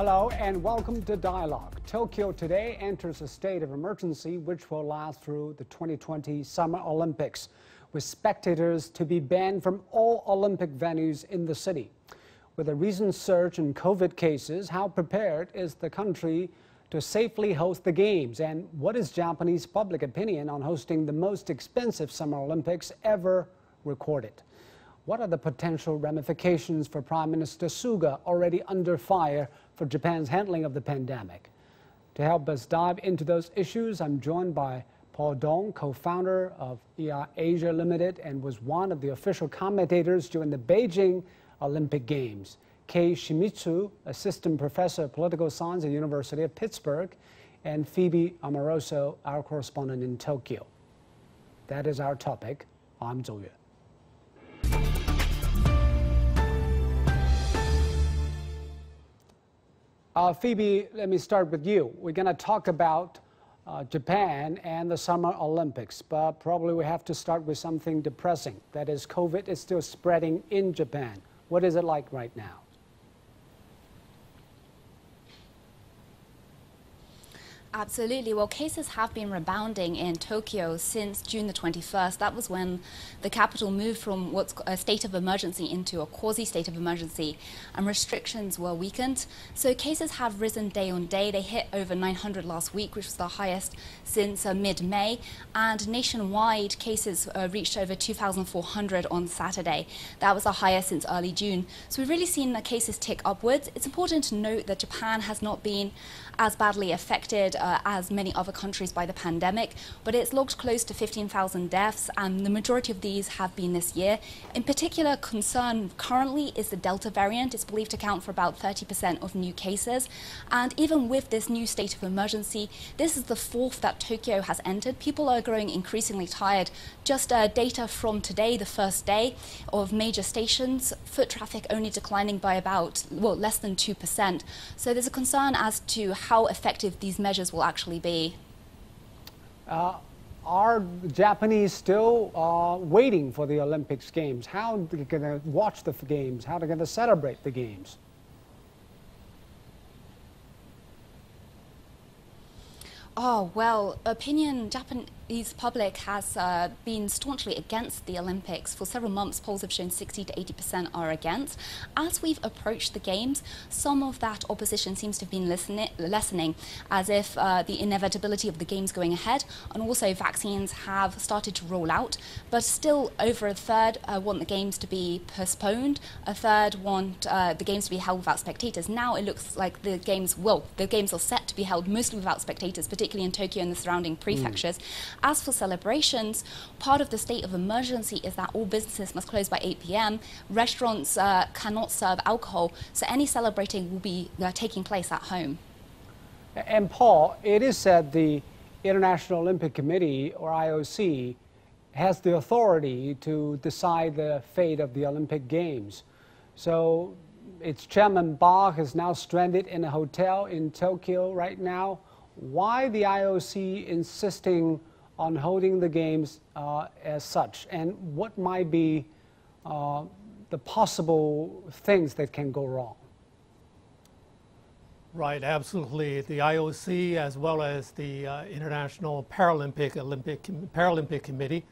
Hello and welcome to Dialogue. Tokyo today enters a state of emergency which will last through the 2020 Summer Olympics, with spectators to be banned from all Olympic venues in the city. With a recent surge in COVID cases, how prepared is the country to safely host the Games? And what is Japanese public opinion on hosting the most expensive Summer Olympics ever recorded? What are the potential ramifications for Prime Minister Suga, already under fire for Japan's handling of the pandemic? To help us dive into those issues, I'm joined by Paul Dong, co-founder of ER Asia Limited and was one of the official commentators during the Beijing Olympic Games. Kei Shimizu, assistant professor of political science at the University of Pittsburgh, and Phoebe Amoroso, our correspondent in Tokyo. That is our topic. I'm Zhou Yue. Phoebe, let me start with you. We're going to talk about Japan and the Summer Olympics, but probably we have to start with something depressing. That is, COVID is still spreading in Japan. What is it like right now? Absolutely. Well, cases have been rebounding in Tokyo since June the 21st. That was when the capital moved from what's a state of emergency into a quasi-state of emergency, and restrictions were weakened. So cases have risen day on day. They hit over 900 last week, which was the highest since mid-May. And nationwide, cases reached over 2,400 on Saturday. That was the highest since early June. So we've really seen the cases tick upwards. It's important to note that Japan has not been as badly affected as many other countries by the pandemic, but it's logged close to 15,000 deaths, and the majority of these have been this year. In particular, concern currently is the Delta variant. It's believed to account for about 30% of new cases. And even with this new state of emergency, this is the fourth that Tokyo has entered. People are growing increasingly tired. Just data from today, the first day of major stations, foot traffic only declining by about, less than 2%. So there's a concern as to how effective these measures will actually be. Are the Japanese still waiting for the Olympics Games? How are they going to watch the Games? How are they going to celebrate the Games? Oh, well, Japanese public has been staunchly against the Olympics. For several months, polls have shown 60 to 80% are against. As we've approached the Games, some of that opposition seems to have been lessening, as if the inevitability of the Games going ahead, and also vaccines have started to roll out. But still, over a third want the Games to be postponed. A third want the Games to be held without spectators. Now it looks like the Games are set to be held mostly without spectators, particularly in Tokyo and the surrounding prefectures. As for celebrations, part of the state of emergency is that all businesses must close by 8 p.m. Restaurants cannot serve alcohol, so any celebrating will be taking place at home. And Paul, it is said the International Olympic Committee, or IOC, has the authority to decide the fate of the Olympic Games. So its chairman Bach is now stranded in a hotel in Tokyo right now. Why the IOC insisting on holding the Games as such, and what might be the possible things that can go wrong? Right, absolutely. The IOC, as well as the International Paralympic Committee,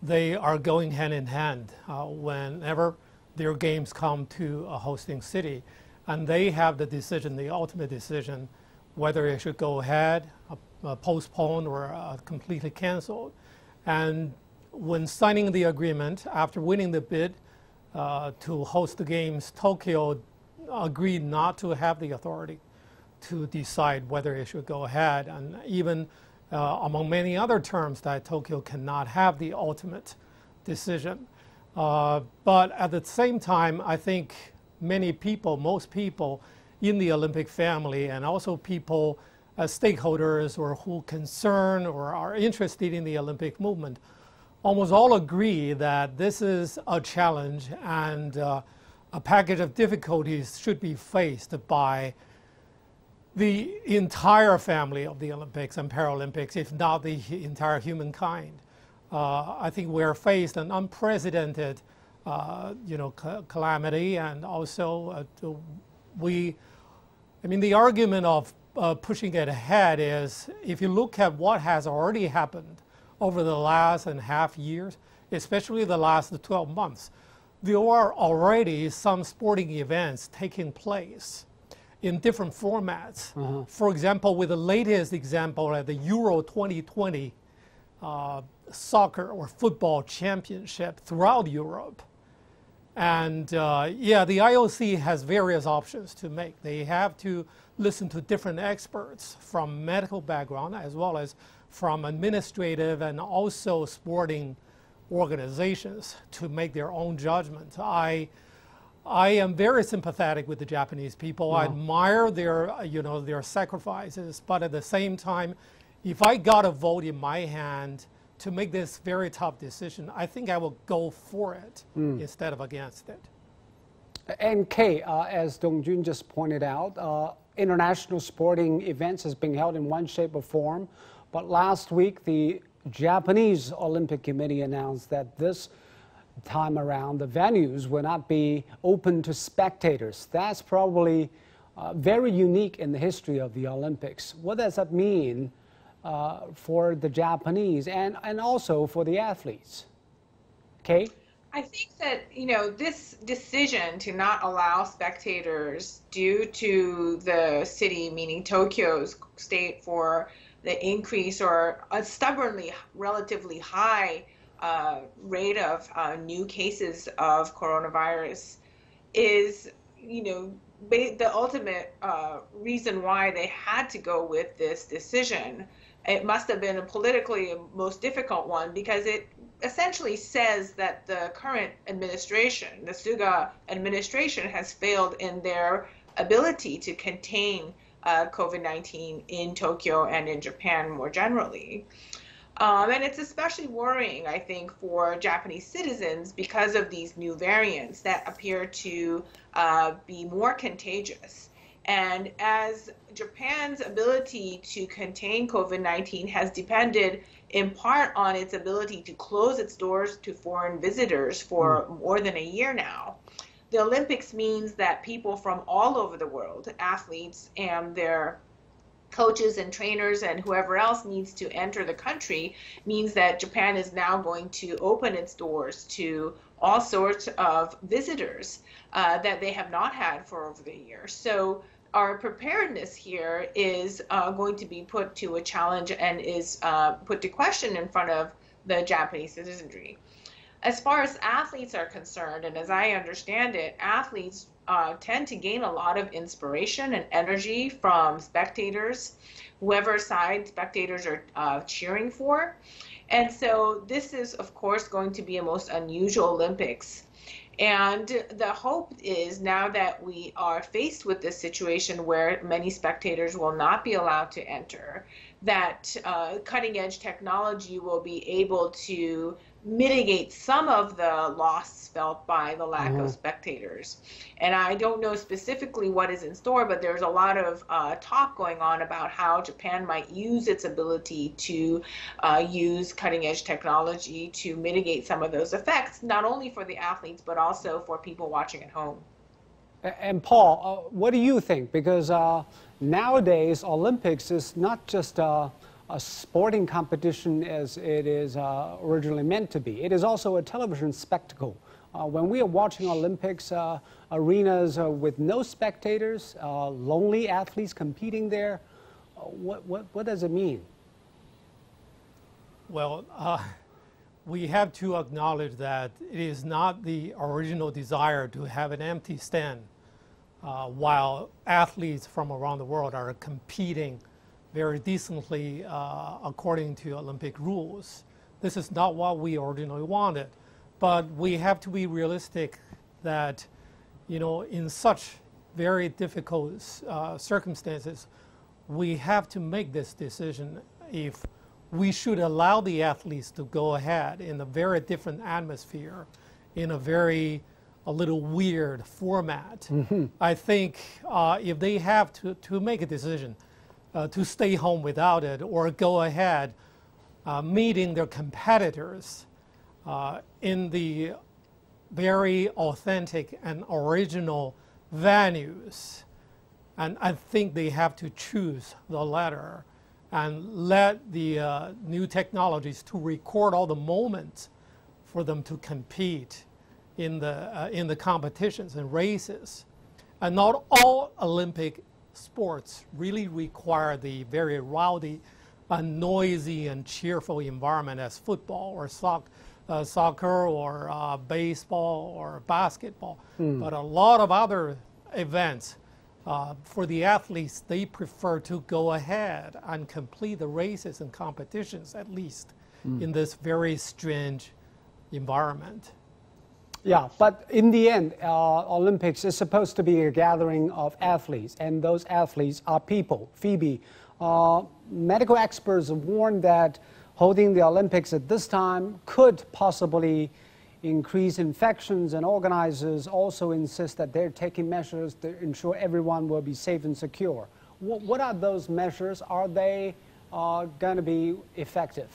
they are going hand in hand whenever their games come to a hosting city, and they have the decision, the ultimate decision, whether it should go ahead, postpone, or completely canceled. And when signing the agreement, after winning the bid to host the Games, Tokyo agreed not to have the authority to decide whether it should go ahead. And even among many other terms, that Tokyo cannot have the ultimate decision. But at the same time, I think many people, most people, in the Olympic family, and also people as stakeholders or who concern or are interested in the Olympic movement, almost all agree that this is a challenge and a package of difficulties should be faced by the entire family of the Olympics and Paralympics, if not the entire humankind. I think we're faced an unprecedented calamity, and also we I mean, the argument of pushing it ahead is, if you look at what has already happened over the last and half years, especially the last 12 months, there are already some sporting events taking place in different formats. For example, with the latest example at the Euro 2020 soccer or football championship throughout Europe. And yeah, the IOC has various options to make. They have to listen to different experts from medical background as well as from administrative and also sporting organizations to make their own judgment. I am very sympathetic with the Japanese people. I admire their, their sacrifices, but at the same time, if I got a vote in my hand to make this very tough decision, I think I will go for it instead of against it. And Kay, as Dongjun just pointed out, international sporting events has been held in one shape or form, but last week the Japanese Olympic Committee announced that this time around the venues will not be open to spectators. That's probably very unique in the history of the Olympics. What does that mean for the Japanese and also for the athletes? Kay? I think that, this decision to not allow spectators due to the city, meaning Tokyo's state for the increase or a stubbornly relatively high rate of new cases of coronavirus is, the ultimate reason why they had to go with this decision. It must have been a politically most difficult one because it essentially says that the current administration, the Suga administration, has failed in their ability to contain COVID-19 in Tokyo and in Japan more generally. And it's especially worrying, I think, for Japanese citizens because of these new variants that appear to be more contagious. And as Japan's ability to contain COVID-19 has depended in part on its ability to close its doors to foreign visitors for more than a year now, the Olympics means that people from all over the world, athletes and their coaches and trainers and whoever else needs to enter the country, means that Japan is now going to open its doors to all sorts of visitors that they have not had for over the year. So our preparedness here is going to be put to a challenge and is put to question in front of the Japanese citizenry. As far as athletes are concerned, and as I understand it, athletes tend to gain a lot of inspiration and energy from spectators, whoever side spectators are cheering for. And so this is, of course, going to be a most unusual Olympics. And the hope is, now that we are faced with this situation where many spectators will not be allowed to enter, that cutting-edge technology will be able to mitigate some of the loss felt by the lack of spectators. And I don't know specifically what is in store, but there's a lot of talk going on about how Japan might use its ability to use cutting-edge technology to mitigate some of those effects, not only for the athletes, but also for people watching at home. And Paul, what do you think? Because nowadays, Olympics is not just a sporting competition as it is originally meant to be. It is also a television spectacle. When we are watching Olympics, arenas with no spectators, lonely athletes competing there, what does it mean? Well, we have to acknowledge that it is not the original desire to have an empty stand while athletes from around the world are competing very decently according to Olympic rules. This is not what we originally wanted. But we have to be realistic that, in such very difficult circumstances, we have to make this decision if we should allow the athletes to go ahead in a very different atmosphere, in a little weird format. I think if they have to make a decision to stay home without it or go ahead meeting their competitors in the very authentic and original venues, And I think they have to choose the latter and let the new technologies to record all the moments for them to compete in the competitions and races. And not all Olympic sports really require the very rowdy, noisy, and cheerful environment as football or soccer or baseball or basketball. But a lot of other events, for the athletes, they prefer to go ahead and complete the races and competitions, at least in this very strange environment. Yeah, but in the end, Olympics is supposed to be a gathering of athletes, and those athletes are people. Phoebe, medical experts have warned that holding the Olympics at this time could possibly increase infections, and organizers also insist that they're taking measures to ensure everyone will be safe and secure. What are those measures? Are they going to be effective?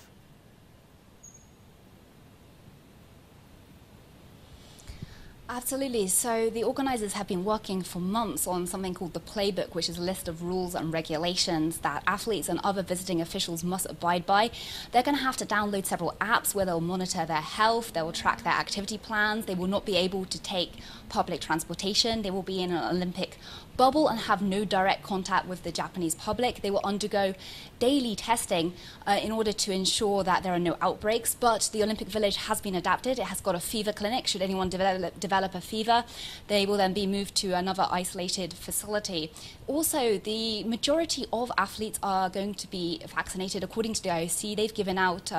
Absolutely. So the organizers have been working for months on something called the Playbook, which is a list of rules and regulations that athletes and other visiting officials must abide by. They're going to have to download several apps where they'll monitor their health, they will track their activity plans, they will not be able to take public transportation, they will be in an Olympic bubble and have no direct contact with the Japanese public. They will undergo daily testing in order to ensure that there are no outbreaks. But the Olympic Village has been adapted. It has got a fever clinic. Should anyone develop a fever, they will then be moved to another isolated facility. Also, the majority of athletes are going to be vaccinated. According to the IOC, they've given out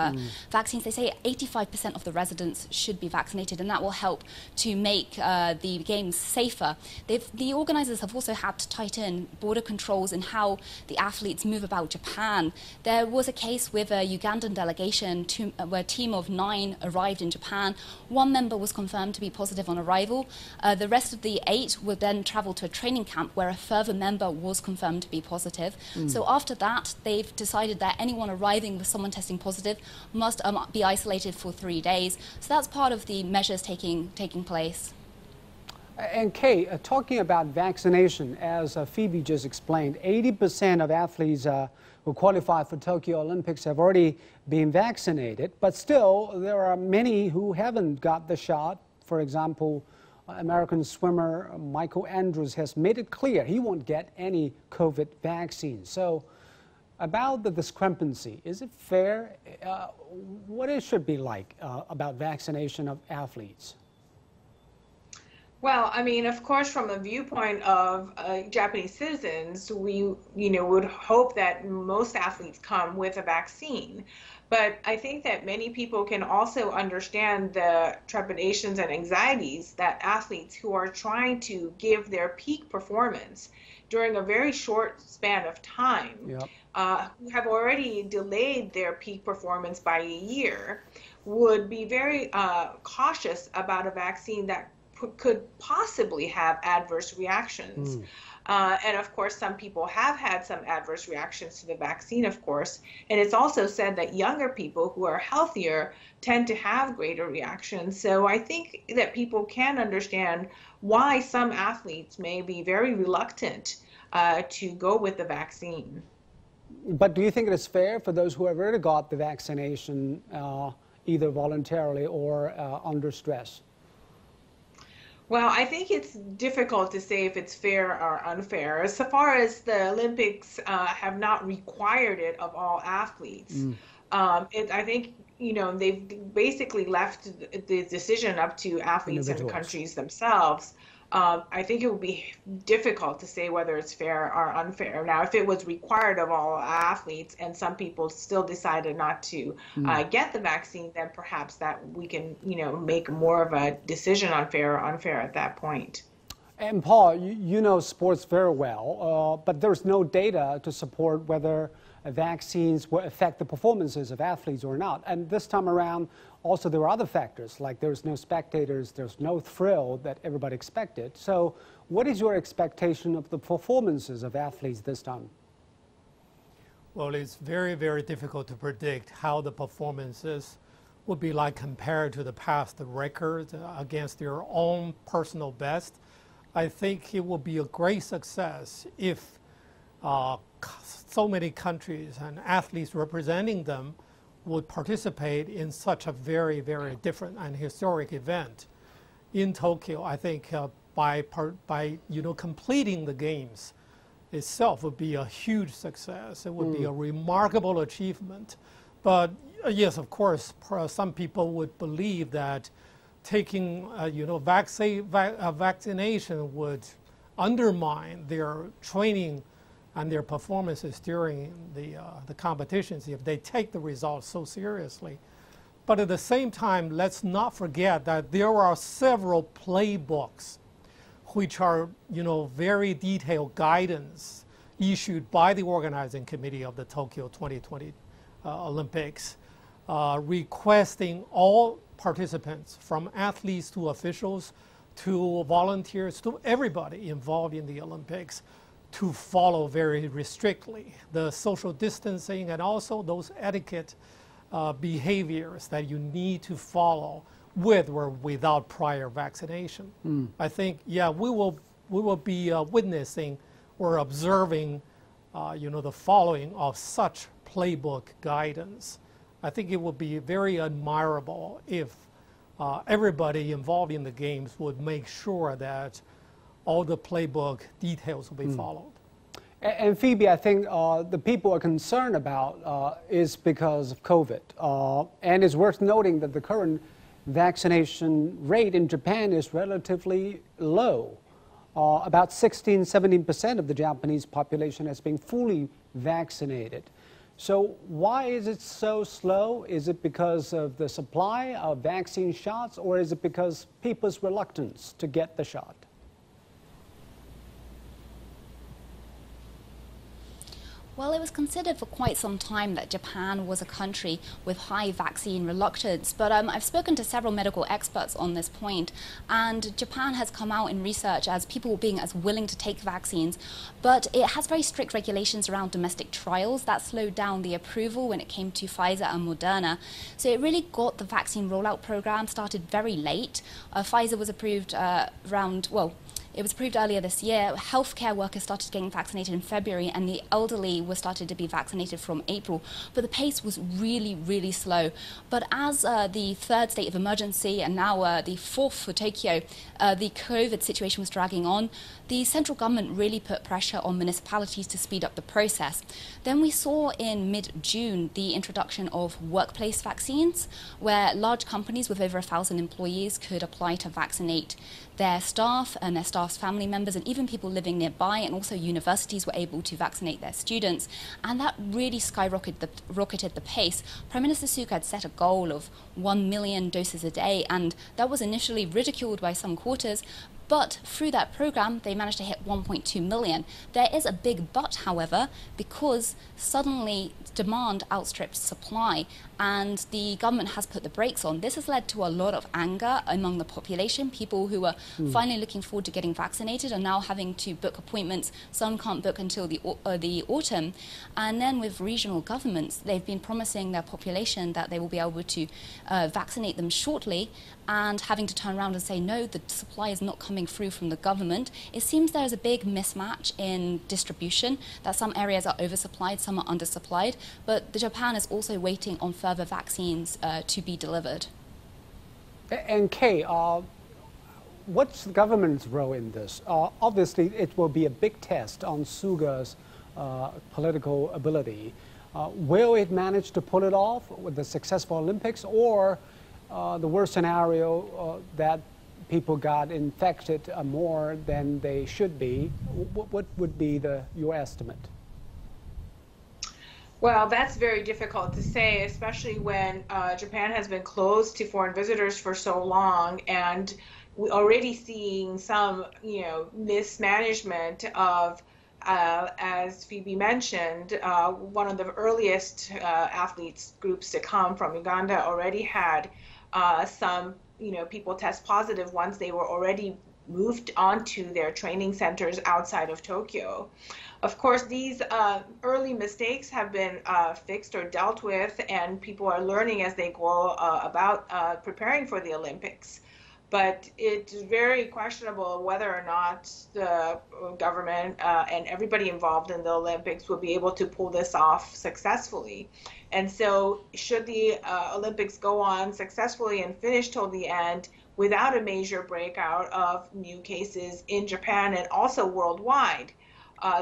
vaccines. They say 85% of the residents should be vaccinated, and that will help to make the games safer. The organizers have also had to tighten border controls in how the athletes move about Japan. There was a case with a Ugandan delegation where a team of 9 arrived in Japan. 1 member was confirmed to be positive on arrival. The rest of the 8 would then travel to a training camp where a further member was confirmed to be positive. So after that, they've decided that anyone arriving with someone testing positive must be isolated for 3 days. So that's part of the measures taking place. And Kay, talking about vaccination, as Phoebe just explained, 80% of athletes who qualify for Tokyo Olympics have already been vaccinated, but still there are many who haven't got the shot. For example, American swimmer Michael Andrews has made it clear he won't get any COVID vaccine. So about the discrepancy, is it fair? What it should be like about vaccination of athletes? Well, I mean, of course, from the viewpoint of Japanese citizens, we, would hope that most athletes come with a vaccine. But I think that many people can also understand the trepidations and anxieties that athletes who are trying to give their peak performance during a very short span of time, who have already delayed their peak performance by a year, would be very cautious about a vaccine that could possibly have adverse reactions. And of course, some people have had some adverse reactions to the vaccine, of course. And it's also said that younger people who are healthier tend to have greater reactions. So I think that people can understand why some athletes may be very reluctant to go with the vaccine. But do you think it is fair for those who have already got the vaccination, either voluntarily or under stress? Well, I think it's difficult to say if it's fair or unfair. As far as the Olympics have not required it of all athletes, I think, they've basically left the decision up to athletes and countries themselves. I think it would be difficult to say whether it's fair or unfair. Now, if it was required of all athletes and some people still decided not to get the vaccine, then perhaps that we can, make more of a decision on fair or unfair at that point. And Paul, you know sports very well, but there's no data to support whether vaccines will affect the performances of athletes or not. And this time around, also there are other factors, like there's no spectators, there's no thrill that everybody expected. So what is your expectation of the performances of athletes this time? Well, it's very, very difficult to predict how the performances would be like compared to the past records against their own personal best. I think it will be a great success if so many countries and athletes representing them would participate in such a very, very different and historic event in Tokyo. I think by completing the games itself would be a huge success. It would be a remarkable achievement. But yes, of course, some people would believe that taking vaccination would undermine their training and their performances during the competitions if they take the results so seriously. But at the same time, let's not forget that there are several playbooks which are, very detailed guidance issued by the organizing committee of the Tokyo 2020 Olympics, requesting all participants, from athletes to officials to volunteers to everybody involved in the Olympics, to follow very strictly the social distancing and also those etiquette behaviors that you need to follow with or without prior vaccination. I think, yeah, we will be witnessing or observing, the following of such playbook guidance. I think it would be very admirable if everybody involved in the games would make sure that all the playbook details will be followed. And Phoebe, I think the people are concerned about is because of COVID. And it's worth noting that the current vaccination rate in Japan is relatively low. About 16–17% of the Japanese population has been fully vaccinated. So why is it so slow? Is it because of the supply of vaccine shots, or is it because people's reluctance to get the shot? Well, it was considered for quite some time that Japan was a country with high vaccine reluctance, but I've spoken to several medical experts on this point, and Japan has come out in research as people being as willing to take vaccines, but it has very strict regulations around domestic trials that slowed down the approval when it came to Pfizer and Moderna. So it really got the vaccine rollout program started very late. Pfizer was approved it was approved earlier this year. Healthcare workers started getting vaccinated in February, and the elderly were started to be vaccinated from April. But the pace was really, really slow. But as the third state of emergency and now the fourth for Tokyo, the COVID situation was dragging on, the central government really put pressure on municipalities to speed up the process. Then we saw in mid-June the introduction of workplace vaccines, where large companies with over 1,000 employees could apply to vaccinate their staff and their staff's family members, and even people living nearby, and also universities were able to vaccinate their students, and that really rocketed the pace. Prime Minister Suga had set a goal of 1 million doses a day, and that was initially ridiculed by some quarters, but through that program they managed to hit 1.2 million. There is a big but, however, because suddenly demand outstripped supply, and the government has put the brakes on. This has led to a lot of anger among the population. People who are finally looking forward to getting vaccinated are now having to book appointments. Some can't book until the autumn. And then with regional governments, they've been promising their population that they will be able to vaccinate them shortly, and having to turn around and say, no, the supply is not coming through from the government. It seems there's a big mismatch in distribution, that some areas are oversupplied, some are undersupplied, but Japan is also waiting on further vaccines to be delivered. And Kay, what's the government's role in this? Obviously, it will be a big test on Suga's political ability. Will it manage to pull it off with the successful Olympics, or the worst scenario that people got infected more than they should be? What would be your estimate? Well, that's very difficult to say, especially when Japan has been closed to foreign visitors for so long, and we're already seeing some, mismanagement of, as Phoebe mentioned, one of the earliest athletes groups to come from Uganda already had some, people test positive once they were already moved onto their training centers outside of Tokyo. Of course, these early mistakes have been fixed or dealt with, and people are learning as they go about preparing for the Olympics. but it's very questionable whether or not the government and everybody involved in the Olympics will be able to pull this off successfully. And so should the Olympics go on successfully and finish till the end without a major breakout of new cases in Japan and also worldwide,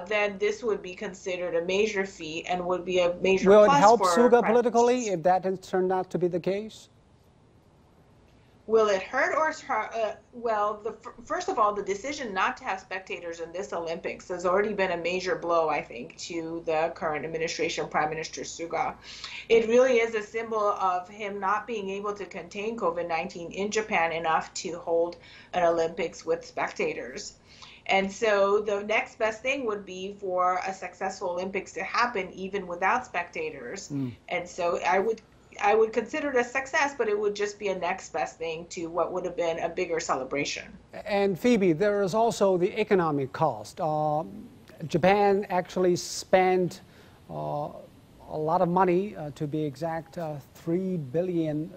then this would be considered a major feat and would be a major plus for... Will it help Suga politically if that has turned out to be the case? Will it hurt or well, first of all, the decision not to have spectators in this Olympics has already been a major blow, I think, to the current administration, Prime Minister Suga. It really is a symbol of him not being able to contain COVID-19 in Japan enough to hold an Olympics with spectators. And so the next best thing would be for a successful Olympics to happen even without spectators. And so I would consider it a success, but it would just be a next best thing to what would have been a bigger celebration. And Phoebe, there is also the economic cost. Japan actually spent a lot of money, to be exact, $3 billion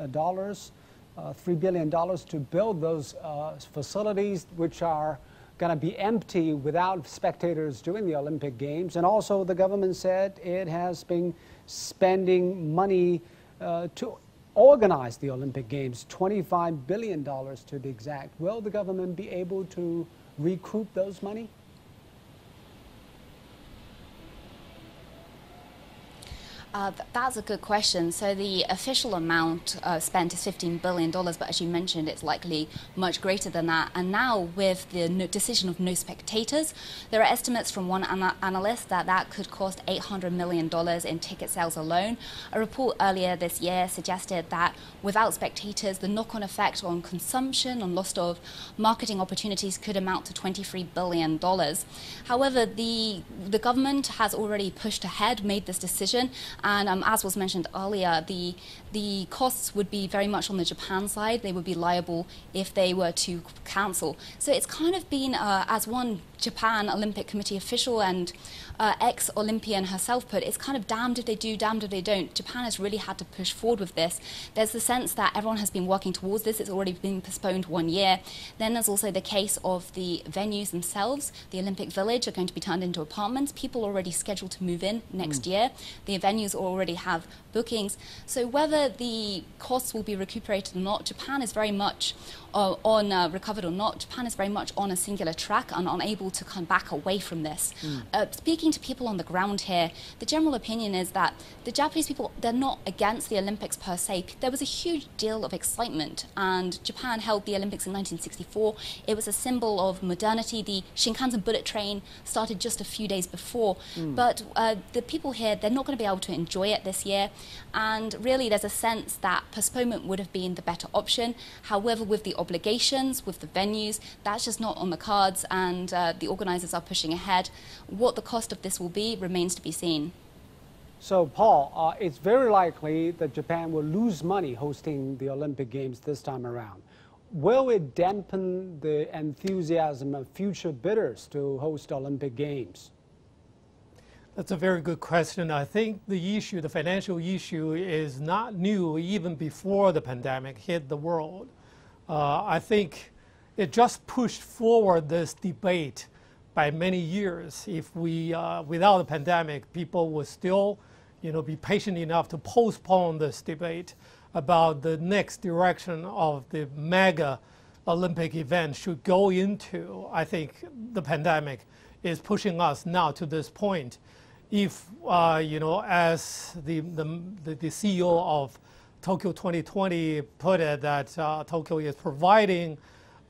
to build those facilities, which are going to be empty without spectators during the Olympic Games. And also the government said it has been spending money to organize the Olympic Games, $25 billion to be exact. Will the government be able to recoup those money? That's a good question. So the official amount spent is $15 billion, but as you mentioned, it's likely much greater than that. And now with the decision of no spectators, there are estimates from one analyst that that could cost $800 million in ticket sales alone. A report earlier this year suggested that without spectators, the knock-on effect on consumption, on loss of marketing opportunities could amount to $23 billion. However, the government has already pushed ahead, made this decision. And as was mentioned earlier, the costs would be very much on the Japan side. They would be liable if they were to cancel. So it's kind of been, as one Japan Olympic Committee official and ex-Olympian herself put, it's kind of damned if they do, damned if they don't. Japan has really had to push forward with this. There's the sense that everyone has been working towards this. It's already been postponed 1 year. Then there's also the case of the venues themselves. The Olympic Village are going to be turned into apartments. People already scheduled to move in next year. The venues already have bookings. So whether the costs will be recuperated or not, Japan is very much recovered or not, Japan is very much on a singular track and unable to come back away from this. Speaking to people on the ground here, the general opinion is that the Japanese people, they're not against the Olympics per se. There was a huge deal of excitement, and Japan held the Olympics in 1964. It was a symbol of modernity. The Shinkansen bullet train started just a few days before, but the people here, they're not going to be able to enjoy it this year, and really there's a sense that postponement would have been the better option. However, with the obligations, with the venues, that's just not on the cards, and the organizers are pushing ahead. What the cost of this will be remains to be seen. So, Paul, it's very likely that Japan will lose money hosting the Olympic Games this time around. Will it dampen the enthusiasm of future bidders to host Olympic Games? That's a very good question. I think the issue, the financial issue, is not new even before the pandemic hit the world. I think it just pushed forward this debate by many years. If we, without the pandemic, people would still, be patient enough to postpone this debate about the next direction of the mega Olympic event should go into. I think the pandemic is pushing us now to this point. If, as the CEO of Tokyo 2020 put it, that Tokyo is providing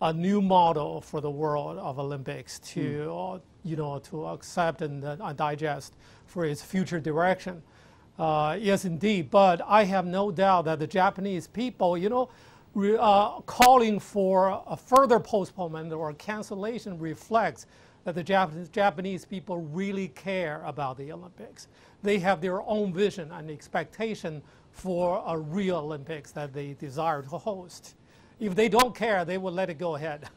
a new model for the world of Olympics to, to accept and digest for its future direction. Yes, indeed. But I have no doubt that the Japanese people, calling for a further postponement or cancellation reflects that the Japanese people really care about the Olympics. They have their own vision and expectation for a real Olympics that they desire to host. If they don't care, they will let it go ahead.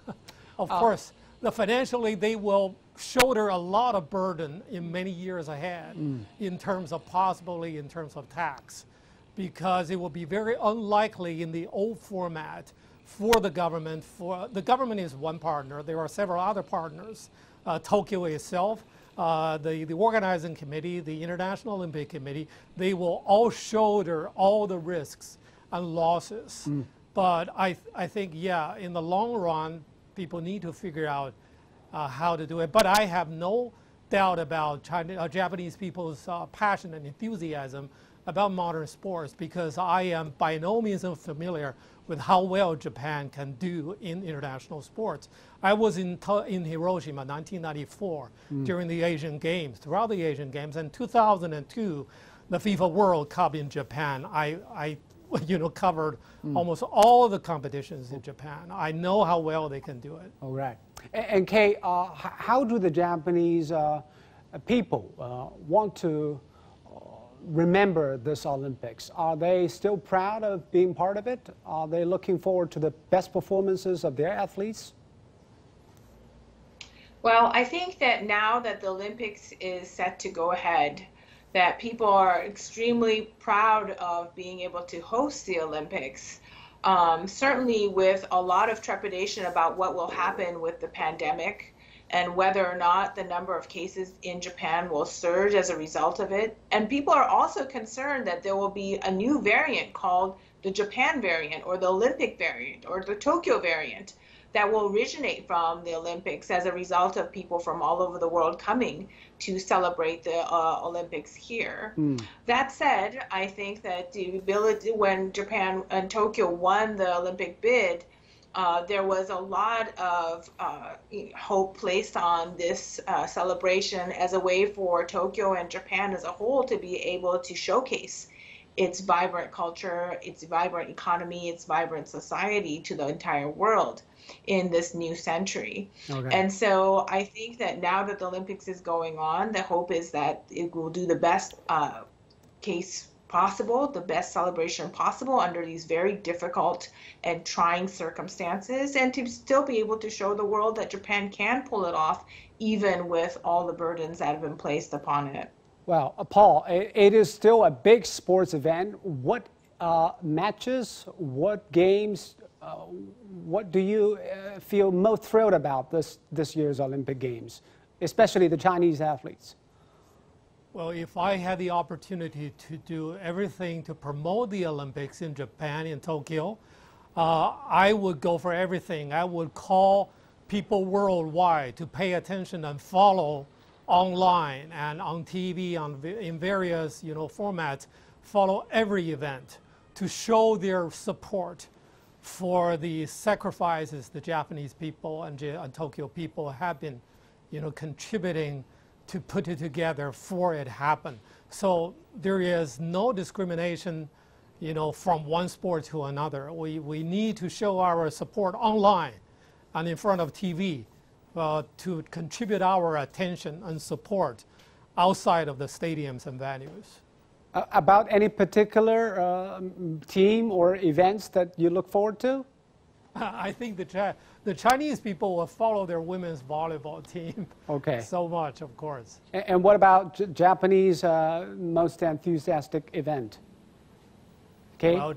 Of course, financially, they will shoulder a lot of burden in many years ahead in terms of possibly in terms of tax, because it will be very unlikely in the old format for the government. The government is one partner. There are several other partners. Tokyo itself, the organizing committee, the International Olympic Committee, they will all shoulder all the risks and losses. But I think, yeah, in the long run, people need to figure out how to do it. But I have no doubt about Japanese people's passion and enthusiasm about modern sports, because I am by no means familiar with how well Japan can do in international sports. I was in Hiroshima 1994 during the Asian Games, throughout the Asian Games, and 2002, the FIFA World Cup in Japan. I covered almost all the competitions in Japan. I know how well they can do it. All right. And Kay, how do the Japanese people want to remember this Olympics? Are they still proud of being part of it? Are they looking forward to the best performances of their athletes? Well, I think that now that the Olympics is set to go ahead, that people are extremely proud of being able to host the Olympics, certainly with a lot of trepidation about what will happen with the pandemic and whether or not the number of cases in Japan will surge as a result of it. And people are also concerned that there will be a new variant called the Japan variant or the Olympic variant or the Tokyo variant that will originate from the Olympics as a result of people from all over the world coming to celebrate the Olympics here. That said, I think that the ability, when Japan and Tokyo won the Olympic bid, there was a lot of hope placed on this celebration as a way for Tokyo and Japan as a whole to be able to showcase its vibrant culture, its vibrant economy, its vibrant society to the entire world in this new century. Okay. And so I think that now that the Olympics is going on, the hope is that it will do the best case possible, the best celebration possible under these very difficult and trying circumstances, and to still be able to show the world that Japan can pull it off even with all the burdens that have been placed upon it. Well, Paul, it is still a big sports event. What matches, what games, what do you feel most thrilled about this year's Olympic Games, especially the Chinese athletes? Well, if I had the opportunity to do everything to promote the Olympics in Japan, in Tokyo, I would go for everything. I would call people worldwide to pay attention and follow online and on TV, in various formats, follow every event to show their support for the sacrifices the Japanese people and Tokyo people have been contributing to put it together for it happen. So there is no discrimination, from one sport to another. We need to show our support online and in front of TV to contribute our attention and support outside of the stadiums and venues. About any particular team or events that you look forward to? I think the Chinese people will follow their women's volleyball team so much, of course. And what about Japanese most enthusiastic event? Okay.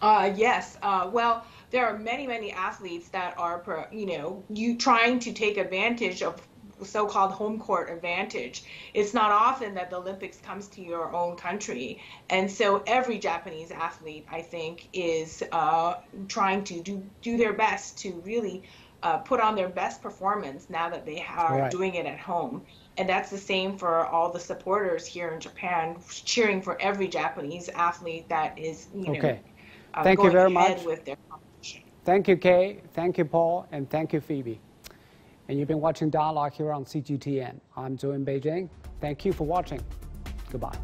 Yes. Well, there are many athletes that are, trying to take advantage of so-called home court advantage. It's not often that the Olympics comes to your own country, and so every Japanese athlete, I think, is trying to do their best to really put on their best performance now that they are doing it at home. And that's the same for all the supporters here in Japan, cheering for every Japanese athlete that is, Thank you very much. With their competition. Thank you, Kay. Thank you, Paul. And thank you, Phoebe. And you've been watching Dialogue here on CGTN. I'm Joe in Beijing. Thank you for watching. Goodbye.